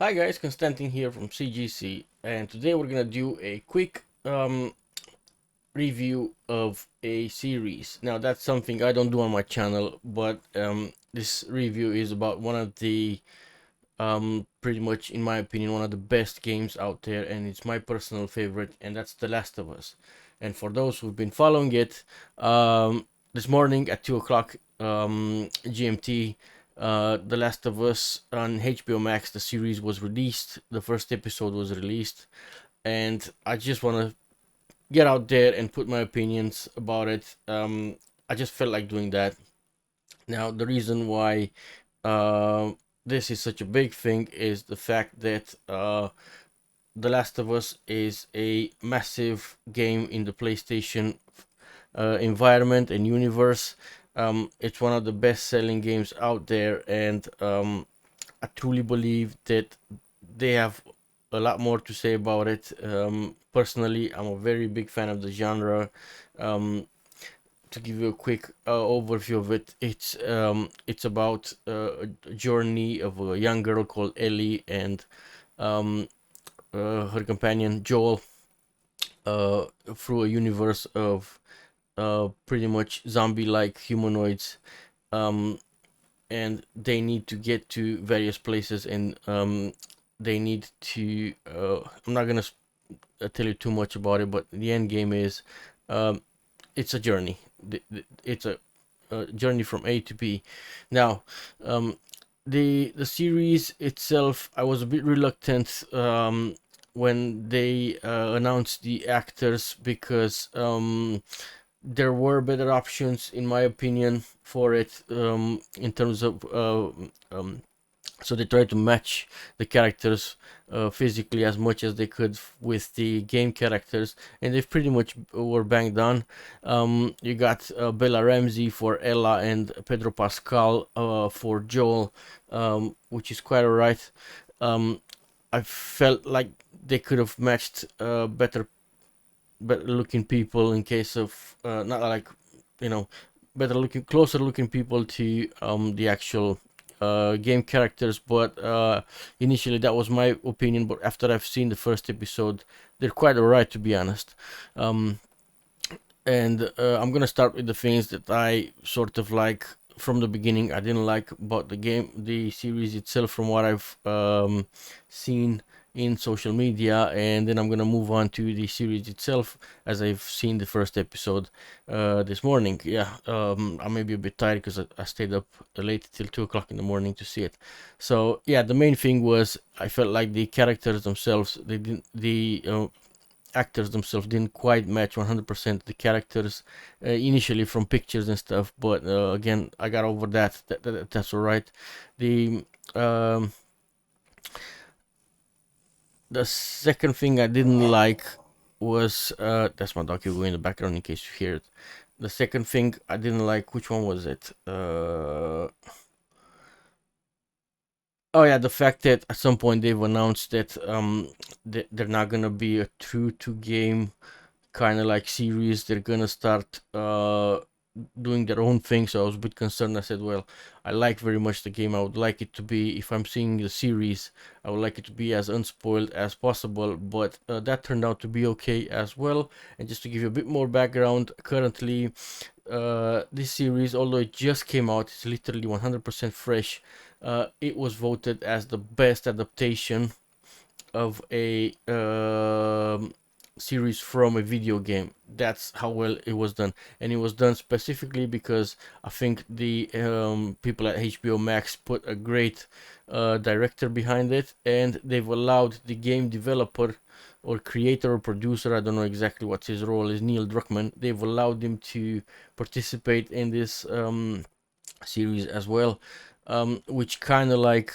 Hi guys, Konstantin here from CGC, and today we're gonna do a quick review of a series. Now that's something I don't do on my channel, but this review is about one of the pretty much in my opinion one of the best games out there, and it's my personal favorite, and that's The Last of Us. And for those who've been following it, this morning at 2 o'clock GMT, The Last of Us on HBO Max, the series was released. The first episode was released, and I just want to get out there and put my opinions about it. I just felt like doing that. Now, the reason why uh, this is such a big thing is the fact that The Last of Us is a massive game in the PlayStation environment and universe. It's one of the best selling games out there, and I truly believe that they have a lot more to say about it. Personally, I'm a very big fan of the genre. To give you a quick overview of it, it's about a journey of a young girl called Ellie and um, her companion Joel uh, through a universe of pretty much zombie-like humanoids, um, and they need to get to various places, and they need to. I'm not gonna tell you too much about it, but the end game is um, it's a journey. It's a journey from A to B. Now, um, the series itself, I was a bit reluctant when they announced the actors because there were better options in my opinion for it in terms of so they tried to match the characters physically as much as they could with the game characters, and they pretty much were banged on. You got Bella Ramsey for Ella and Pedro Pascal for Joel, which is quite alright. um, I felt like they could have matched better looking people in case of not like you know better looking, closer looking people to the actual game characters, but initially that was my opinion, but after I've seen the first episode, they're quite alright, to be honest. um, and I'm gonna start with the things that I sort of like from the beginning. I didn't like about the series itself, from what I've seen in social media, and then I'm gonna move on to the series itself as I've seen the first episode this morning. Yeah, I may be a bit tired because I stayed up late till 2 o'clock in the morning to see it. So yeah, the main thing was I felt like the characters themselves, they didn't the actors themselves didn't quite match 100% the characters initially from pictures and stuff, but again, I got over that's all right. the um, the second thing I didn't like was that's my dog going in the background in case you hear it. The second thing I didn't like, which one was it? Oh yeah, the fact that at some point they've announced that they're not gonna be a true to game kind of like series. They're gonna start doing their own thing. So I was a bit concerned. I said, well, I like very much the game. I would like it to be, if I'm seeing the series, I would like it to be as unspoiled as possible. But that turned out to be okay as well. And just to give you a bit more background, currently this series, although it just came out, it's literally 100% fresh. It was voted as the best adaptation of a series from a video game. That's how well it was done, and it was done specifically because I think the people at HBO Max put a great director behind it, and they've allowed the game developer or creator or producer, I don't know exactly what his role is, Neil Druckmann. They've allowed him to participate in this series as well, which kind of like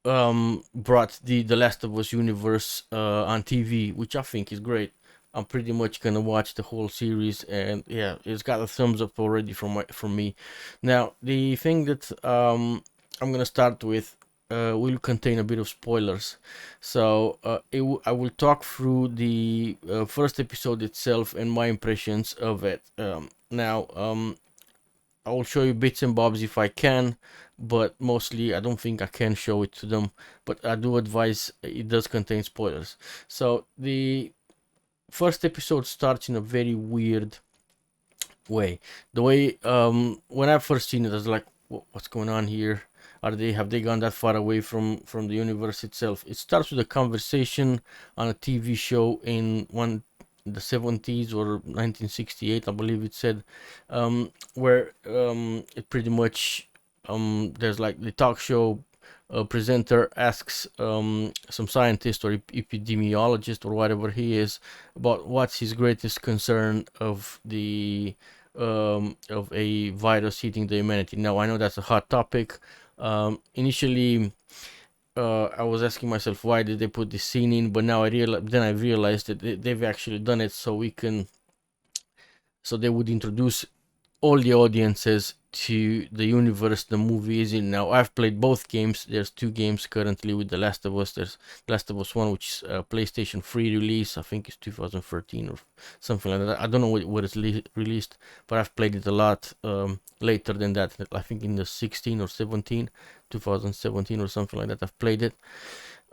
brought the Last of Us universe on TV, which I think is great. I'm pretty much gonna watch the whole series, and yeah, it's got a thumbs up already from me. Now, the thing that I'm gonna start with will contain a bit of spoilers, so I will talk through the first episode itself and my impressions of it. Now, I will show you bits and bobs if I can, but mostly I don't think I can show it to them. But I do advise it does contain spoilers. So the first episode starts in a very weird way. The way when I first seen it, I was like, what's going on here? Have they gone that far away from the universe itself? It starts with a conversation on a TV show in the 70s or 1968, I believe it said, where it pretty much there's like the talk show presenter asks some scientist or epidemiologist or whatever he is about what's his greatest concern of a virus hitting the humanity. Now I know that's a hot topic. Initially, I was asking myself why did they put this scene in, but now I realized that they've actually done it so they would introduce all the audiences to the universe the movie is in. Now I've played both games. There's two games currently with The Last of Us. There's Last of Us 1, which is a PlayStation 3 release. I think it's 2013 or something like that. I don't know what it's released, but I've played it a lot later than that. I think in the 16 or 17, 2017 or something like that. I've played it.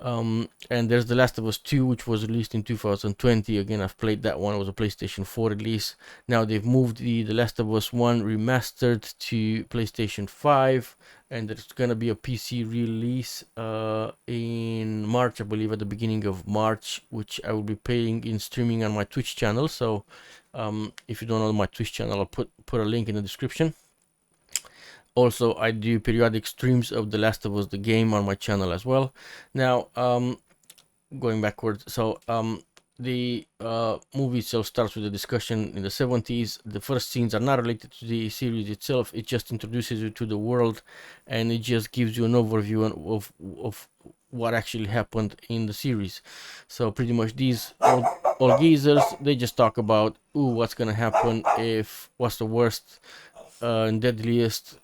And there's The Last of Us 2, which was released in 2020. Again, I've played that one. It was a PlayStation 4 release. Now they've moved the Last of Us 1 remastered to PlayStation 5, and there's gonna be a PC release in March, I believe, at the beginning of March, which I will be playing in streaming on my Twitch channel. So if you don't know my Twitch channel, I'll put a link in the description. Also, I do periodic streams of The Last of Us the game on my channel as well. Now, going backwards, so the movie itself starts with a discussion in the 70s. The first scenes are not related to the series itself. It just introduces you to the world, and it just gives you an overview of what actually happened in the series. So pretty much these old geezers, they just talk about, what's gonna happen what's the worst and deadliest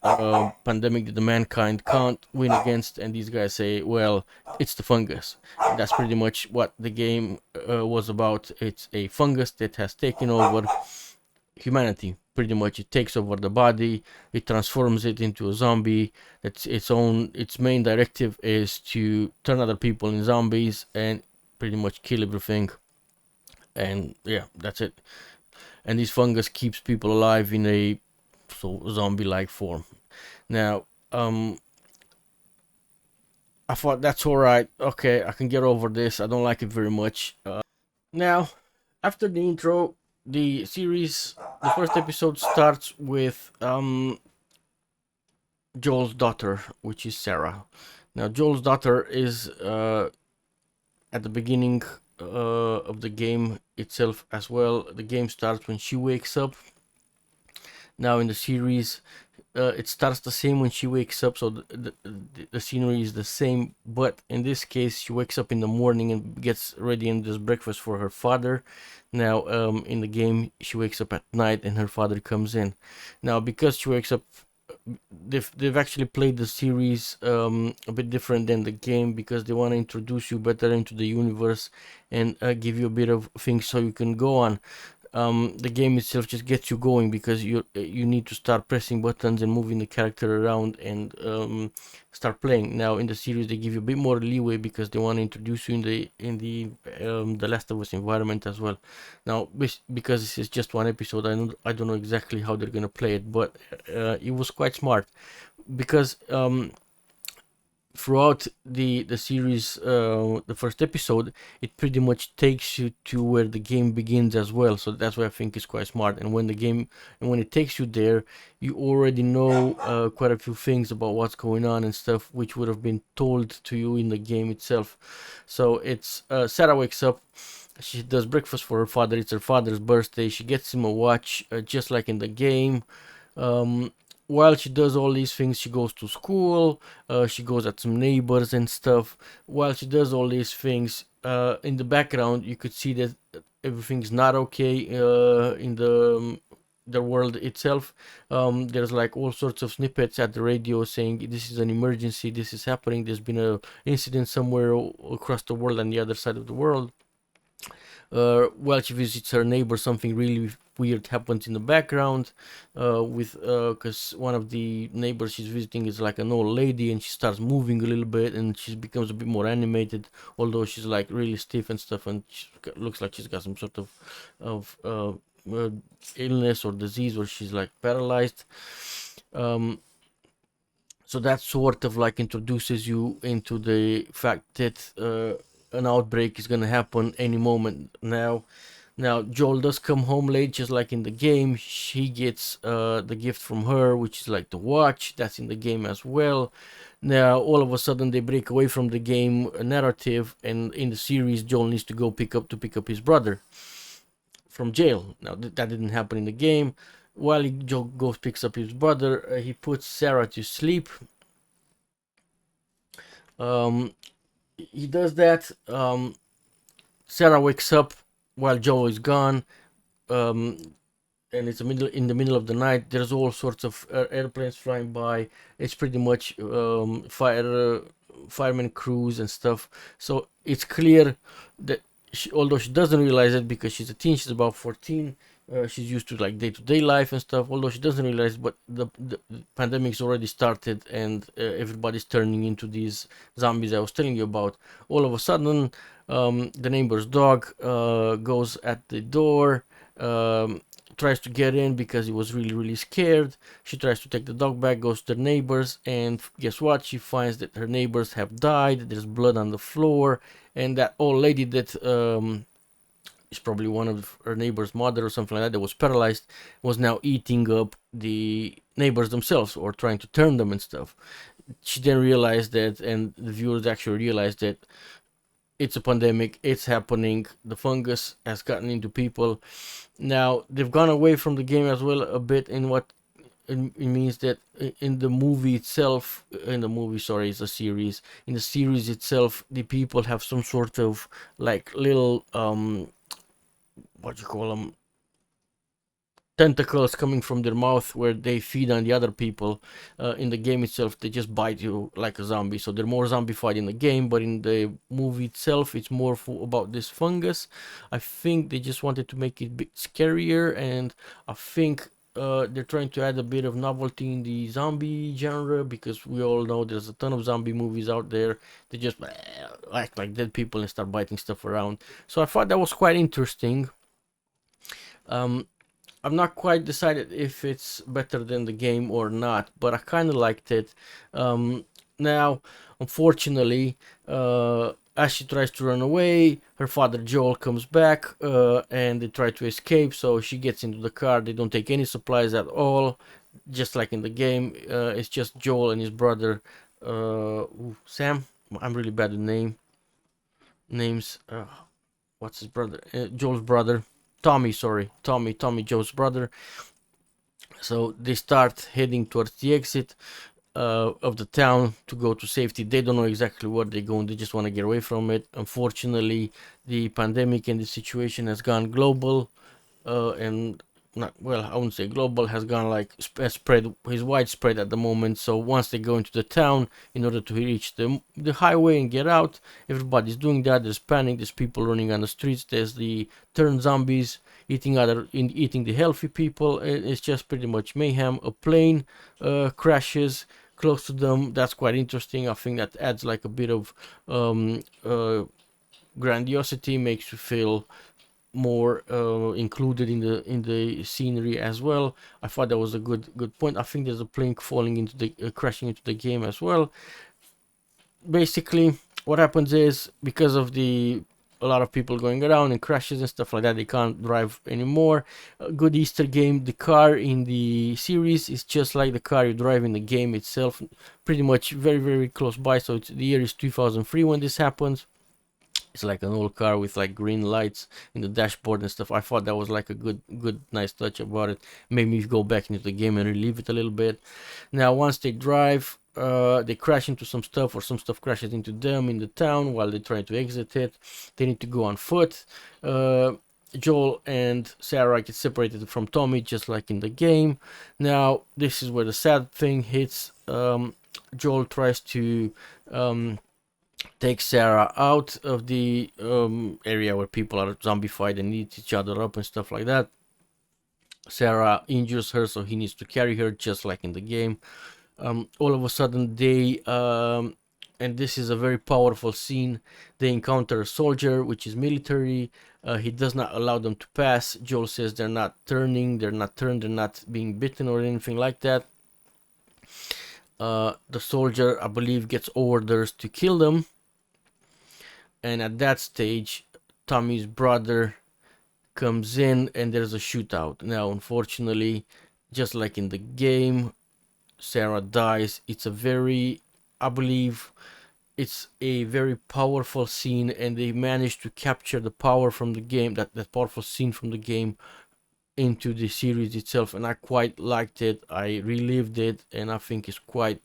pandemic that the mankind can't win against, and these guys say, well, it's the fungus. And that's pretty much what the game was about. It's a fungus that has taken over humanity. Pretty much it takes over the body, it transforms it into a zombie. Its main directive is to turn other people in zombies and pretty much kill everything. And yeah, that's it. And this fungus keeps people alive in a zombie-like form. Now, I thought that's alright. Okay, I can get over this. I don't like it very much. Now, after the intro, the first episode starts with Joel's daughter, which is Sarah. Now, Joel's daughter is at the beginning of the game itself as well. The game starts when she wakes up. Now in the series, it starts the same when she wakes up, so the scenery is the same, but in this case she wakes up in the morning and gets ready and does breakfast for her father. Now in the game she wakes up at night and her father comes in. Now because she wakes up, they've actually played the series a bit different than the game, because they want to introduce you better into the universe and give you a bit of things so you can go on. The game itself just gets you going, because you need to start pressing buttons and moving the character around and start playing. Now in the series they give you a bit more leeway, because they want to introduce you in the Last of Us environment as well. Now because this is just one episode, I don't know exactly how they're gonna play it, but it was quite smart, because throughout the series, the first episode, it pretty much takes you to where the game begins as well. So that's why I think it's quite smart. And when it takes you there, you already know quite a few things about what's going on and stuff, which would have been told to you in the game itself. So it's Sarah wakes up. She does breakfast for her father. It's her father's birthday. She gets him a watch, just like in the game. While she does all these things, she goes to school, she goes at some neighbors and stuff. While she does all these things, in the background you could see that everything's not okay in the world itself. There's like all sorts of snippets at the radio saying this is an emergency, this is happening, there's been a incident somewhere across the world, on the other side of the world. While she visits her neighbor, something really weird happens in the background, with because one of the neighbors she's visiting is like an old lady, and she starts moving a little bit, and she becomes a bit more animated, although she's like really stiff and stuff, and she looks like she's got some sort of illness or disease, where she's like paralyzed. Um, so that sort of like introduces you into the fact that an outbreak is gonna happen any moment now. Now Joel does come home late, just like in the game. She gets the gift from her, which is like the watch. That's in the game as well. Now all of a sudden they break away from the game narrative, and in the series Joel needs to go pick up his brother from jail. Now that didn't happen in the game. While Joel goes picks up his brother, he puts Sarah to sleep. Um, he does that. Sarah wakes up while Joel is gone. Um, and it's in the middle of the night. There's all sorts of airplanes flying by. It's pretty much fireman crews and stuff. So it's clear that although she doesn't realize it because she's a teen, she's about 14. She's used to like day-to-day life and stuff. Although she doesn't realize, but the pandemic's already started, and everybody's turning into these zombies I was telling you about. All of a sudden, the neighbor's dog goes at the door. Tries to get in because he was really scared. She tries to take the dog back, goes to the neighbors, and guess what? She finds that her neighbors have died. There's blood on the floor, and that old lady that is probably one of her neighbor's mother or something like that was paralyzed, was now eating up the neighbors themselves, or trying to turn them and stuff. She then realized that, and the viewers actually realized that it's a pandemic, it's happening, the fungus has gotten into people. Now they've gone away from the game as well a bit, in what it means that in the movie itself, sorry, it's a series. In the series itself, the people have some sort of like little what you call them, tentacles coming from their mouth, where they feed on the other people. In the game itself, they just bite you like a zombie, so they're more zombified in the game, but in the movie itself it's more about this fungus. I think they just wanted to make it a bit scarier, and I think they're trying to add a bit of novelty in the zombie genre, because we all know there's a ton of zombie movies out there. They just act like dead people and start biting stuff around. So I thought that was quite interesting. um I'm not quite decided if it's better than the game or not, but I kind of liked it. Now, unfortunately, as she tries to run away, her father Joel comes back, and they try to escape. So she gets into the car. They don't take any supplies at all, just like in the game. It's just Joel and his brother, Sam. I'm really bad with names. What's his brother? Joel's brother. Tommy, sorry, Tommy, Joe's brother. So they start heading towards the exit of the town to go to safety. They don't know exactly where they're going. They just want to get away from it. Unfortunately, the pandemic and the situation has gone global, and not well. I wouldn't say global, has gone like spread, is widespread at the moment. So once they go into the town, in order to reach the highway and get out, everybody's doing that. There's panic. There's people running on the streets. There's the turned zombies eating the healthy people. It's just pretty much mayhem. A plane crashes close to them. That's quite interesting. I think that adds like a bit of grandiosity, makes you feel more included in the scenery as well. I thought that was a good point. I think there's a plane falling into the crashing into the game as well. Basically, what happens is, because of a lot of people going around and crashes and stuff like that, they can't drive anymore. A good Easter game, the car in the series is just like the car you drive in the game itself, pretty much very close by. So the year is 2003 when this happens. It's like an old car with like green lights in the dashboard and stuff. I thought that was like a good nice touch about it. Made me go back into the game and relive it a little bit. Now once they drive, they crash into some stuff, or some stuff crashes into them in the town while they're trying to exit it. They need to go on foot. Joel and Sarah get separated from Tommy, just like in the game. Now this is where the sad thing hits. Joel tries to take Sarah out of the area where people are zombified and eat each other up and stuff like that. Sarah injures her, so he needs to carry her just like in the game. All of a sudden they and this is a very powerful scene, they encounter a soldier which is military. He does not allow them to pass. Joel says they're not turning, they're not turned, they're not being bitten or anything like that. The soldier, I believe, gets orders to kill them, and at that stage Tommy's brother comes in and there's a shootout. Now unfortunately, just like in the game, Sarah dies. It's a very, I believe, it's a very powerful scene, and they managed to capture the power from the game, that powerful scene from the game, into the series itself, and I quite liked it. I relived it, and I think it's quite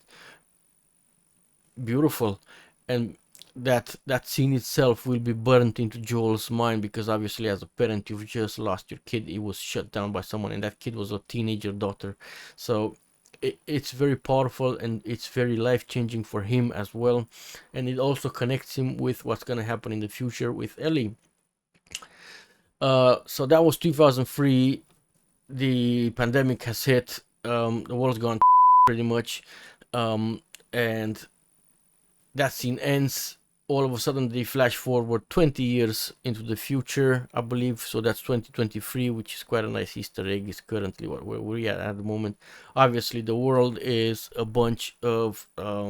beautiful. And that scene itself will be burnt into Joel's mind, because obviously as a parent you've just lost your kid. He was shut down by someone, and that kid was a teenager daughter. So it's very powerful, and it's very life-changing for him as well, and it also connects him with what's going to happen in the future with Ellie. So that was 2003. The pandemic has hit. The world's gone pretty much, and that scene ends. All of a sudden they flash forward 20 years into the future, I believe. So that's 2023, which is quite a nice Easter egg. Is currently where we're at the moment. Obviously the world is a bunch of of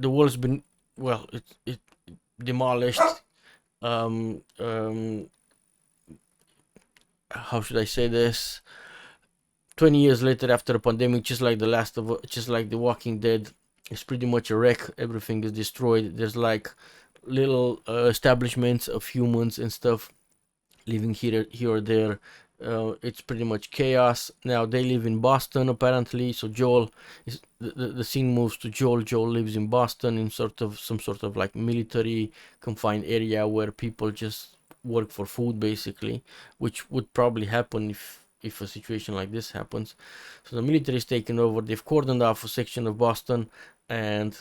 the world's been, well, it demolished. um um how should I say this? 20 years later, after a pandemic, just like The Walking Dead, it's pretty much a wreck. Everything is destroyed. There's like little establishments of humans and stuff living here or there. It's pretty much chaos. Now they live in Boston apparently. So Joel is the scene moves to Joel. Joel lives in Boston in some sort of like military confined area where people just work for food basically, which would probably happen if a situation like this happens. So the military is taken over. They've cordoned off a section of Boston, and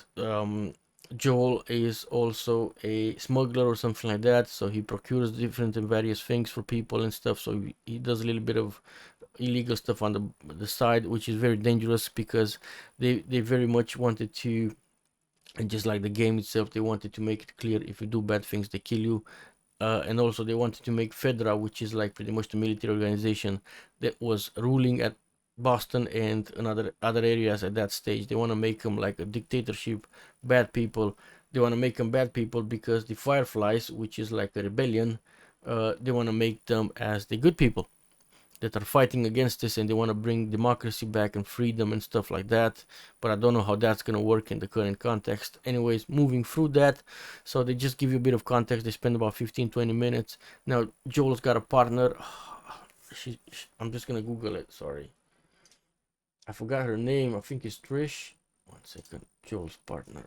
Joel is also a smuggler or something like that. So he procures different and various things for people and stuff. So he does a little bit of illegal stuff on the side, which is very dangerous, because they very much wanted to, and just like the game itself, they wanted to make it clear, if you do bad things they kill you. And also they wanted to make Fedra, which is like pretty much the military organization that was ruling at Boston and other areas at that stage. They want to make them like a dictatorship, bad people. They want to make them bad people because the Fireflies, which is like a rebellion, they want to make them as the good people that are fighting against this, and they want to bring democracy back and freedom and stuff like that. But I don't know how that's going to work in the current context. Anyways, moving through that, so they just give you a bit of context. They spend about 15-20 minutes. Now Joel's got a partner. I'm just gonna Google it, sorry, I forgot her name. I think it's Trish. One second. Joel's partner.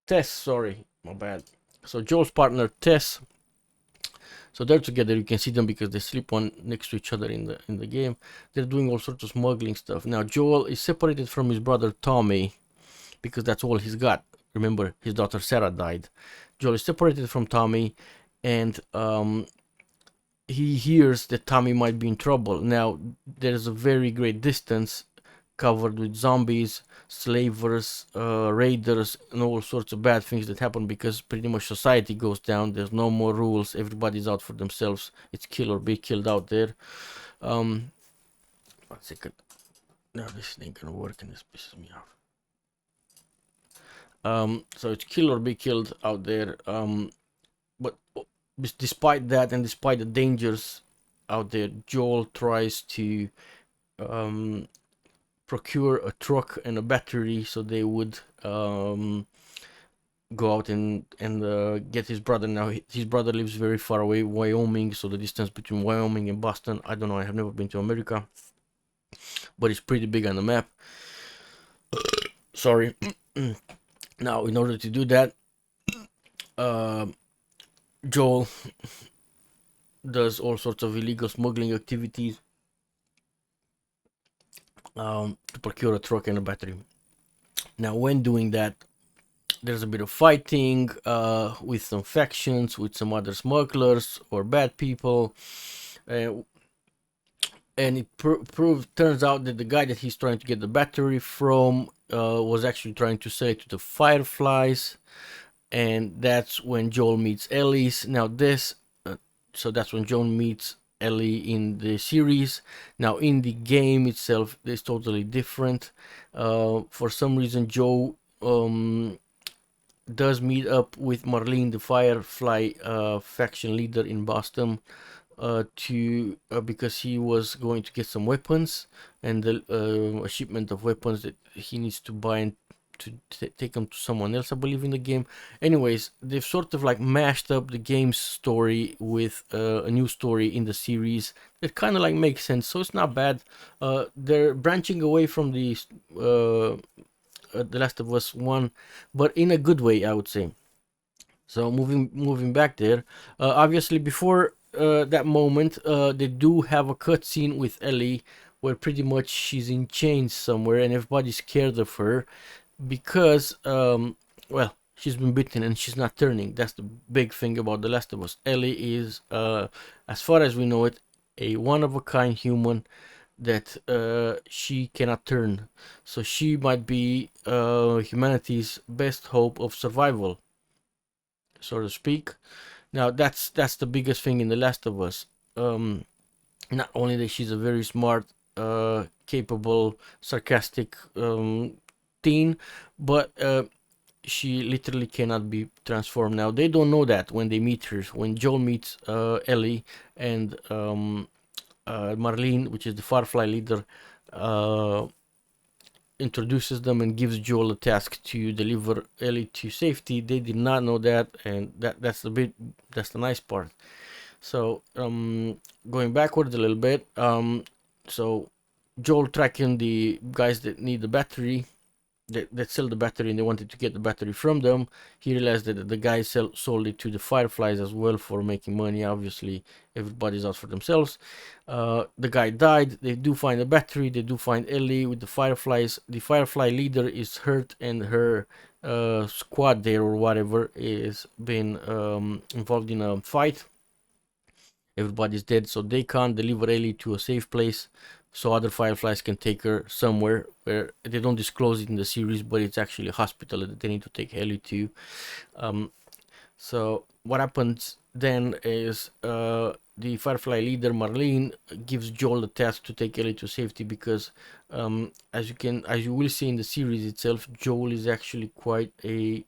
Tess, sorry, my bad. So Joel's partner Tess. So they're together. You can see them because they sleep one next to each other in the game. They're doing all sorts of smuggling stuff. Now Joel is separated from his brother Tommy because that's all he's got. Remember, his daughter Sarah died. Joel is separated from Tommy, and he hears that Tommy might be in trouble. Now there's a very great distance covered with zombies, slavers, raiders, and all sorts of bad things that happen because pretty much society goes down. There's no more rules. Everybody's out for themselves. It's kill or be killed out there. One second. No, this ain't gonna work, and this pisses me off. So it's kill or be killed out there. But despite that, and despite the dangers out there, Joel tries to procure a truck and a battery so they would go out and get his brother. Now his brother lives very far away, Wyoming, so the distance between Wyoming and Boston, I don't know, I have never been to America, but it's pretty big on the map. Sorry. Now in order to do that, Joel does all sorts of illegal smuggling activities, to procure a truck and a battery. Now, when doing that, there's a bit of fighting with some factions, with some other smugglers or bad people. Uh, and it turns out that the guy that he's trying to get the battery from was actually trying to sell it to the Fireflies, and that's when Joel meets Ellie. Now so that's when Joel meets Ellie in the series. Now in the game itself, it's totally different. For some reason, Joe does meet up with Marlene, the Firefly faction leader in Boston, to because he was going to get some weapons and a shipment of weapons that he needs to buy and to take them to someone else, I believe, in the game. Anyways, they've sort of like mashed up the game's story with a new story in the series that kind of like makes sense, so it's not bad. They're branching away from the Last of Us 1, but in a good way, I would say. So moving back there, obviously before that moment, they do have a cutscene with Ellie where pretty much she's in chains somewhere and everybody's scared of her because, well, she's been bitten and she's not turning. That's the big thing about The Last of Us. Ellie is, as far as we know it, a one of a kind human that she cannot turn. So she might be humanity's best hope of survival, so to speak. Now that's the biggest thing in The Last of Us. Not only that she's a very smart, capable, sarcastic teen, but she literally cannot be transformed. Now they don't know that when they meet her. When Joel meets Ellie and Marlene, which is the Firefly leader, uh, introduces them and gives Joel a task to deliver Ellie to safety. They did not know that, and that's the nice part. So going backwards a little bit, so Joel tracking the guys that need the battery, that sell the battery, and they wanted to get the battery from them. He realized that the guy sold it to the Fireflies as well for making money. Obviously, everybody's out for themselves. The guy died. They do find the battery. They do find Ellie with the Fireflies. The Firefly leader is hurt, and her squad there or whatever is been involved in a fight. Everybody's dead, so they can't deliver Ellie to a safe place so other Fireflies can take her somewhere where they don't disclose it in the series, but it's actually a hospital that they need to take Ellie to. So what happens then is the Firefly leader Marlene gives Joel the task to take Ellie to safety because, as you will see in the series itself, Joel is actually quite a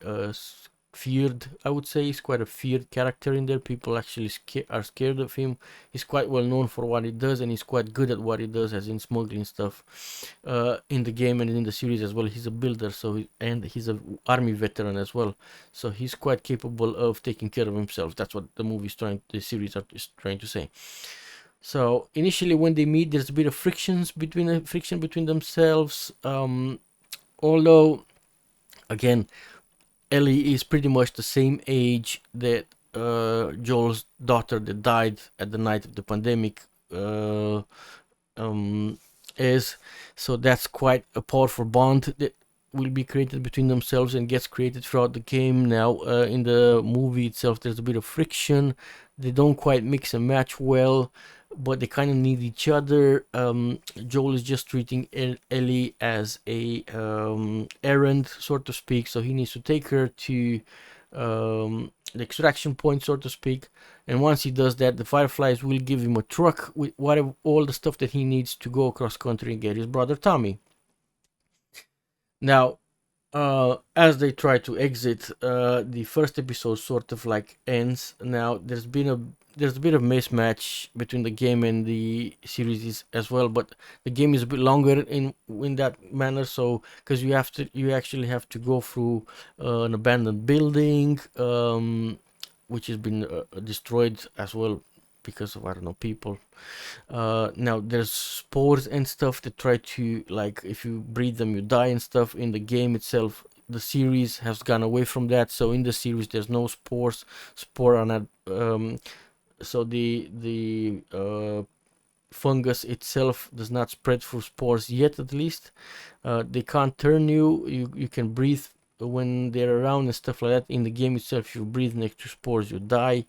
feared, I would say. He's quite a feared character in there. People actually are scared of him. He's quite well known for what he does, and he's quite good at what he does, as in smuggling stuff. In the game and in the series as well, he's a builder, and he's a army veteran as well, so he's quite capable of taking care of himself. That's what the series is trying to say. So initially, when they meet, there's a bit of friction between themselves. Although, again, Ellie is pretty much the same age that Joel's daughter that died at the night of the pandemic um, is. So that's quite a powerful bond that will be created between themselves and gets created throughout the game. Now, in the movie itself, there's a bit of friction. They don't quite mix and match well, but they kind of need each other. Joel is just treating Ellie as a errand, so to speak, so he needs to take her to the extraction point, so to speak. And once he does that, the Fireflies will give him a truck with all the stuff that he needs to go across country and get his brother Tommy. Now, as they try to exit, the first episode sort of like ends. Now there's a bit of mismatch between the game and the series as well, but the game is a bit longer in that manner. So because you actually have to go through an abandoned building, which has been destroyed as well because of, I don't know, people. Now there's spores and stuff that try to, like, if you breathe them you die and stuff. In the game itself, the series has gone away from that, so in the series there's no spore on that. So the fungus itself does not spread through spores yet, at least. They can't turn you. You can breathe when they're around and stuff like that. In the game itself, if you breathe next to spores, you die.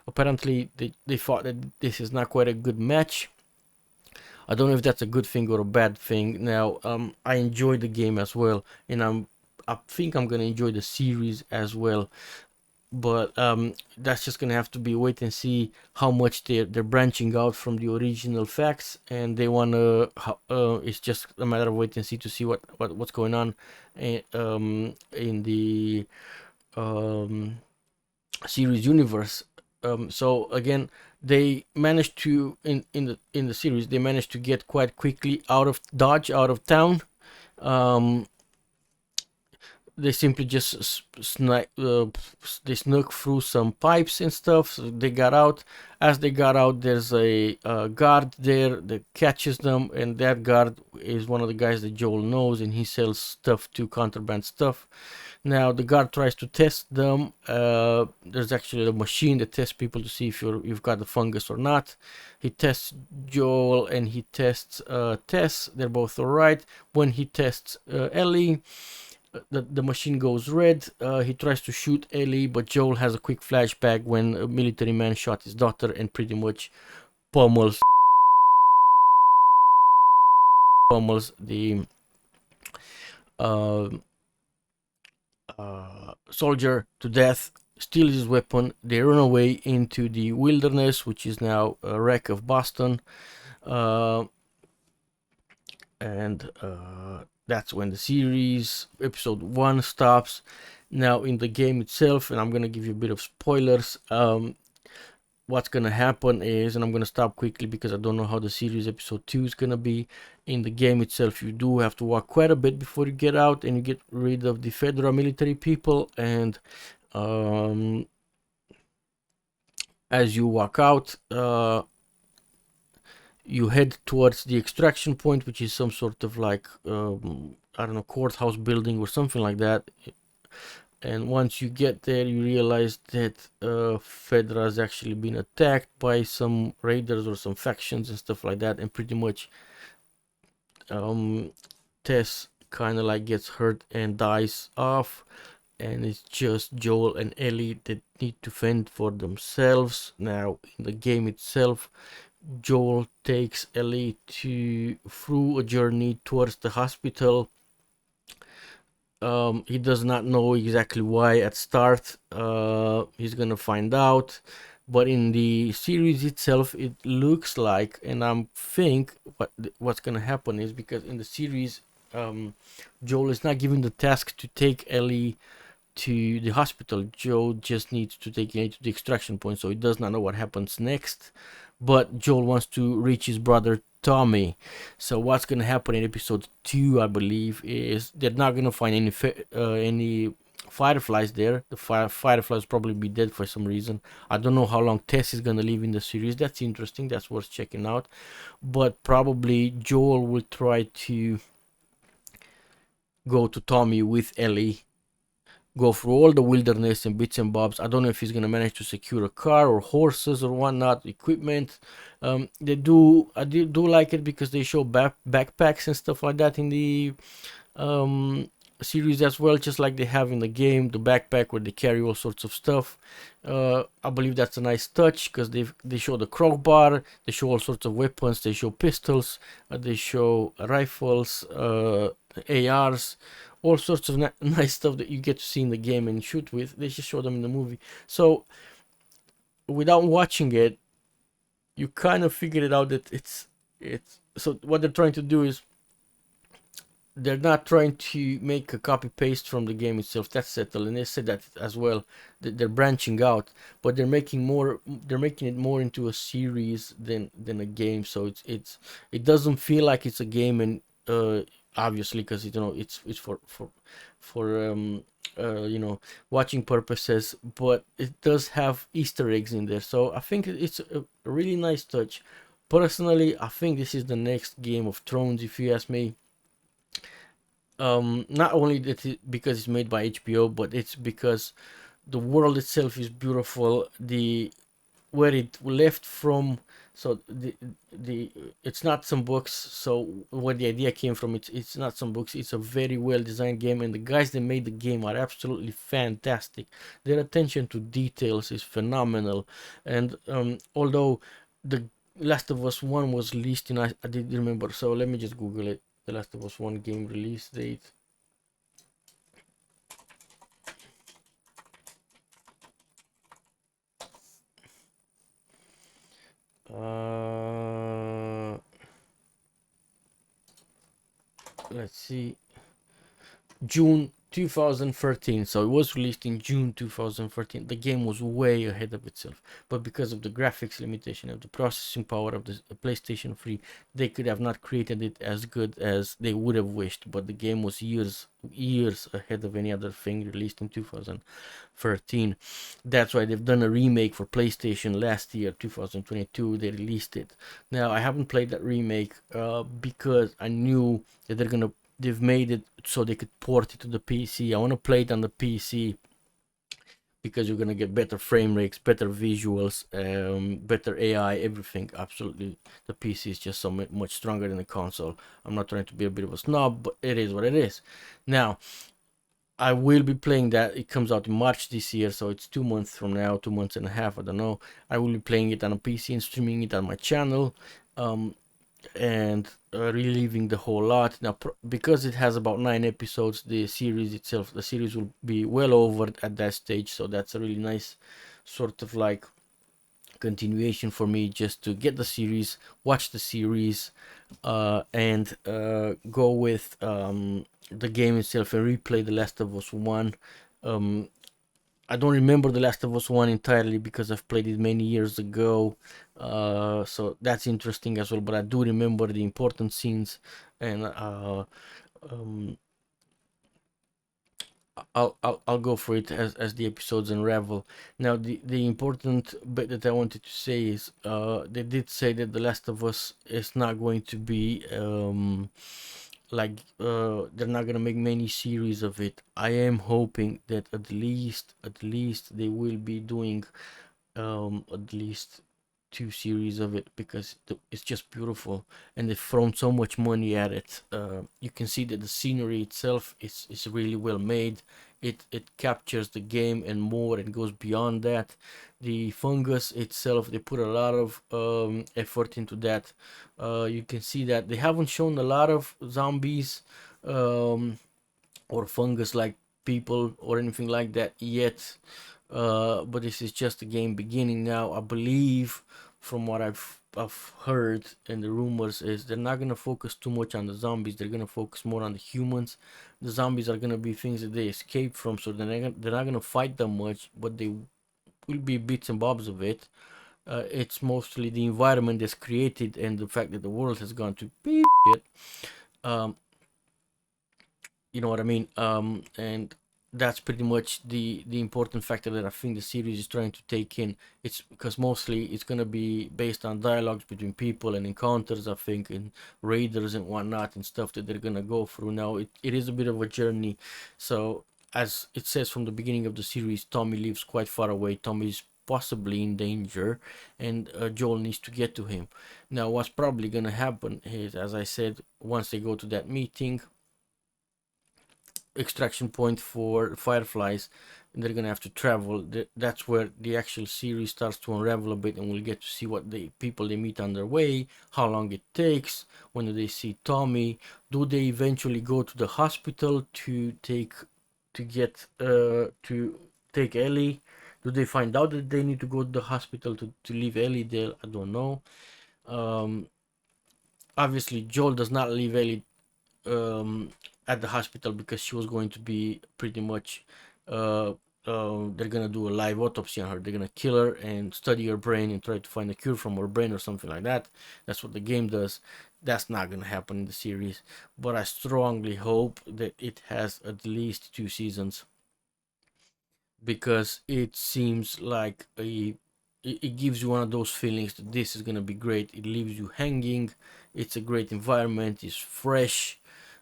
Apparently, they thought that this is not quite a good match. I don't know if that's a good thing or a bad thing. Now, I enjoy the game as well, and I think I'm gonna enjoy the series as well. But that's just gonna have to be wait and see how much they're branching out from the original facts, and they wanna. It's just a matter of wait and see to see what's going on, in the um, series universe. So again, they managed to in the series they managed to get quite quickly out of Dodge, out of town. Um, they simply just they snuck through some pipes and stuff. So they got out. As they got out, there's a guard there that catches them, and that guard is one of the guys that Joel knows, and he sells stuff to contraband stuff. Now the guard tries to test them. There's actually a machine that tests people to see if you've got the fungus or not. He tests Joel and he tests Tess. They're both alright. When he tests Ellie, the machine goes red. He tries to shoot Ellie, but Joel has a quick flashback when a military man shot his daughter and pretty much pummels the uh, soldier to death, steals his weapon. They run away into the wilderness, which is now a wreck of Boston. And that's when the series episode 1 stops. Now in the game itself, and I'm gonna give you a bit of spoilers, what's gonna happen is, and I'm gonna stop quickly because I don't know how the series episode 2 is gonna be. In the game itself, you do have to walk quite a bit before you get out, and you get rid of the federal military people. And as you walk out, you head towards the extraction point, which is some sort of like I don't know, courthouse building or something like that. And once you get there, you realize that Fedra has actually been attacked by some raiders or some factions and stuff like that, and pretty much Tess kind of like gets hurt and dies off, and it's just Joel and Ellie that need to fend for themselves. Now in the game itself, Joel takes Ellie through a journey towards the hospital. He does not know exactly why at start. He's gonna find out. But in the series itself, it looks like, and I think what's gonna happen is, because in the series, Joel is not given the task to take Ellie to the hospital. Joel just needs to take Ellie to the extraction point, so he does not know what happens next. But Joel wants to reach his brother Tommy. So what's gonna happen in episode 2, I believe, is they're not gonna find any fireflies there. The fireflies probably be dead for some reason. I don't know how long Tess is gonna live in the series. That's interesting. That's worth checking out. But probably Joel will try to go to Tommy with Ellie, go through all the wilderness and bits and bobs. I don't know if he's gonna manage to secure a car or horses or whatnot, equipment. I do like it because they show backpacks and stuff like that in the series as well, just like they have in the game, the backpack where they carry all sorts of stuff. I believe that's a nice touch because they show the crowbar, they show all sorts of weapons, they show pistols, they show rifles, ARs, all sorts of nice stuff that you get to see in the game and shoot with. They just show them in the movie. So without watching it, you kind of figured it out that it's so what they're trying to do is, they're not trying to make a copy paste from the game itself. That's settled, and they said that as well. They're branching out, but they're making it more into a series than a game. So it doesn't feel like it's a game, and obviously, because it's for watching purposes, but it does have Easter eggs in there. So I think it's a really nice touch. Personally, I think this is the next Game of Thrones, if you ask me. Not only because it's made by HBO, but it's because the world itself is beautiful. where it left from. So the it's not some books. So where the idea came from, it's not some books. It's a very well designed game, and the guys that made the game are absolutely fantastic. Their attention to details is phenomenal, and although the Last of Us One was released in, I did remember. So let me just Google it. The Last of Us One game release date. Let's see. June 2013. So it was released in June 2013. The game was way ahead of itself, but because of the graphics limitation of the processing power of the PlayStation 3, they could have not created it as good as they would have wished. But the game was years ahead of any other thing released in 2013. That's why they've done a remake for PlayStation last year, 2022. They released it. Now I haven't played that remake because I knew that they've made it so they could port it to the PC. I want to play it on the PC because you're gonna get better frame rates, better visuals, better AI, everything. Absolutely, the PC is just so much stronger than the console. I'm not trying to be a bit of a snob, but it is what it is. Now, I will be playing that. It comes out in March this year, so it's 2 months from now, 2 months and a half. I don't know. I will be playing it on a PC and streaming it on my channel. And reliving the whole lot. Now, because it has about 9 episodes, the series will be well over at that stage. So that's a really nice sort of like continuation for me, just to get the series, watch the series, and go with the game itself and replay The Last of Us 1. I don't remember The Last of Us 1 entirely because I've played it many years ago. So that's interesting as well. But I do remember the important scenes, and um, I'll go for it as the episodes unravel. Now, the important bit that I wanted to say is they did say that The Last of Us is not going to be they're not gonna make many series of it. I am hoping that at least they will be doing at least 2 series of it, because it's just beautiful, and they've thrown so much money at it. You can see that the scenery itself is really well made. It captures the game and more, and goes beyond that. The fungus itself, they put a lot of effort into that. You can see that they haven't shown a lot of zombies or fungus like people or anything like that yet. But this is just the game beginning now. I believe, from what I've heard, and the rumors is they're not gonna focus too much on the zombies. They're gonna focus more on the humans. The zombies are gonna be things that they escape from, so they're not gonna fight them much, but they will be bits and bobs of it. It's mostly the environment that's created and the fact that the world has gone to beep shit. Um, you know what I mean? And that's pretty much the important factor that I think the series is trying to take in. It's because mostly it's gonna be based on dialogues between people and encounters, I think, and raiders and whatnot and stuff that they're gonna go through. Now it is a bit of a journey. So as it says from the beginning of the series, Tommy lives quite far away. Tommy is possibly in danger, and Joel needs to get to him. Now what's probably gonna happen is, as I said, once they go to that meeting, extraction point for fireflies, and they're gonna have to travel. That's where the actual series starts to unravel a bit, and we'll get to see what the people they meet on their way, how long it takes, when do they see Tommy, do they eventually go to the hospital to take Ellie, do they find out that they need to go to the hospital to leave Ellie there? I don't know. um Obviously Joel does not leave Ellie um, at the hospital, because she was going to be pretty much uh, they're gonna do a live autopsy on her. They're gonna kill her and study her brain and try to find a cure from her brain or something like that. That's what the game does. That's not gonna happen in the series, but I strongly hope that it has at least 2 seasons, because it seems like it gives you one of those feelings that this is gonna be great. It leaves you hanging. It's a great environment. It's fresh.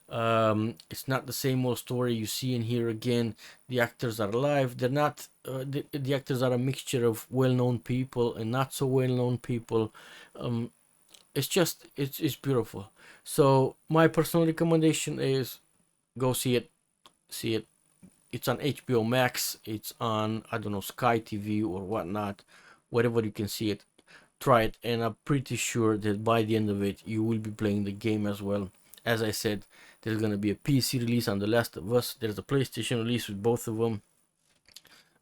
It's not the same old story you see and hear again. The actors are alive. They're not. The actors are a mixture of well-known people and not so well-known people. Um, it's just it's beautiful. So my personal recommendation is go see it. See it. It's on HBO Max. It's on, I don't know, Sky TV or whatnot, wherever you can see it. Try it, and I'm pretty sure that by the end of it, you will be playing the game as well. As I said, there's gonna be a PC release on The Last of Us. There's a PlayStation release with both of them.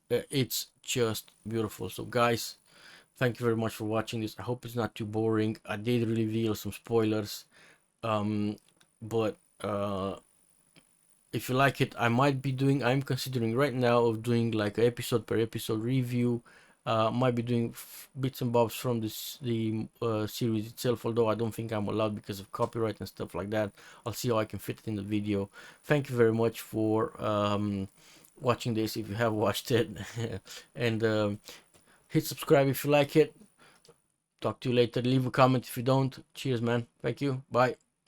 It's just beautiful. So, guys, thank you very much for watching this. I hope it's not too boring. I did reveal some spoilers, but if you like it, I'm considering right now of doing like a episode per episode review. Might be doing bits and bobs from the series itself, although I don't think I'm allowed because of copyright and stuff like that. I'll see how I can fit it in the video. Thank you very much for watching this, if you have watched it. And hit subscribe if you like it. Talk to you later. Leave a comment if you don't. Cheers, man. Thank you. Bye.